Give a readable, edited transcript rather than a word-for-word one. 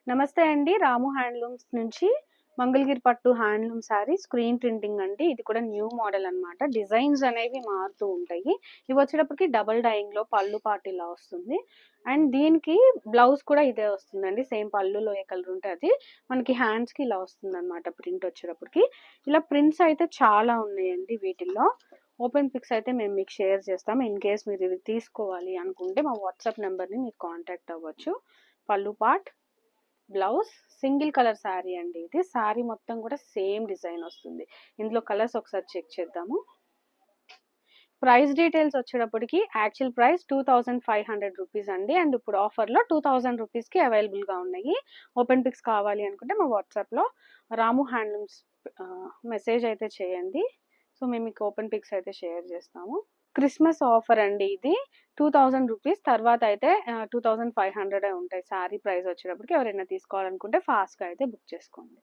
నమస్తే అండి. రాము హ్యాండ్లూమ్స్ నుంచి మంగళగిరి పట్టు హ్యాండ్లూమ్ శారీ స్క్రీన్ ప్రింటింగ్ అండి. ఇది కూడా న్యూ మోడల్ అన్నమాట. డిజైన్స్ అనేవి మారుతూ ఉంటాయి. ఇవి వచ్చేటప్పటికి డబుల్ డైయింగ్‌లో పళ్ళు పార్ట్ ఇలా వస్తుంది. అండ్ దీనికి బ్లౌజ్ కూడా ఇదే వస్తుందండి. సేమ్ పళ్ళులో ఏ కలర్ ఉంటే అది. మనకి హ్యాండ్స్‌కి ఇలా వస్తుందన్నమాట ప్రింట్ వచ్చేటప్పటికి. ఇలా ప్రింట్స్ అయితే చాలా ఉన్నాయండి వీటిల్లో. ఓపెన్ పిక్స్ అయితే మేము మీకు షేర్ చేస్తాం. ఇన్ కేస్ మీరు ఇవి తీసుకోవాలి అనుకుంటే మా వాట్సాప్ నెంబర్‌ని మీరు కాంటాక్ట్ అవ్వచ్చు. పళ్ళు part, blouse, single colour sari అండి ఇది. శారీ మొత్తం కూడా సేమ్ డిజైన్ వస్తుంది. ఇందులో కలర్స్ ఒకసారి చెక్ చేద్దాము. ప్రైస్ డీటెయిల్స్ వచ్చేటప్పటికి యాక్చువల్ ప్రైస్ 2500 రూపీస్ అండి. అండ్ ఇప్పుడు ఆఫర్లో 2000 రూపీస్కి అవైలబుల్గా ఉన్నాయి. ఓపెన్ పిక్స్ కావాలి అనుకుంటే మా వాట్సాప్లో రాము హ్యాండ్లూమ్స్ మెసేజ్ అయితే చేయండి. సో మేము మీకు ఓపెన్ పిక్స్ అయితే షేర్ చేస్తాము. క్రిస్మస్ ఆఫర్ అండి ఇది. 2000 రూపీస్ తర్వాత అయితే 2500 ఉంటాయి శారీ ప్రైస్ వచ్చేటప్పటికి. ఎవరైనా తీసుకోవాలనుకుంటే ఫాస్ట్గా అయితే బుక్ చేసుకోండి.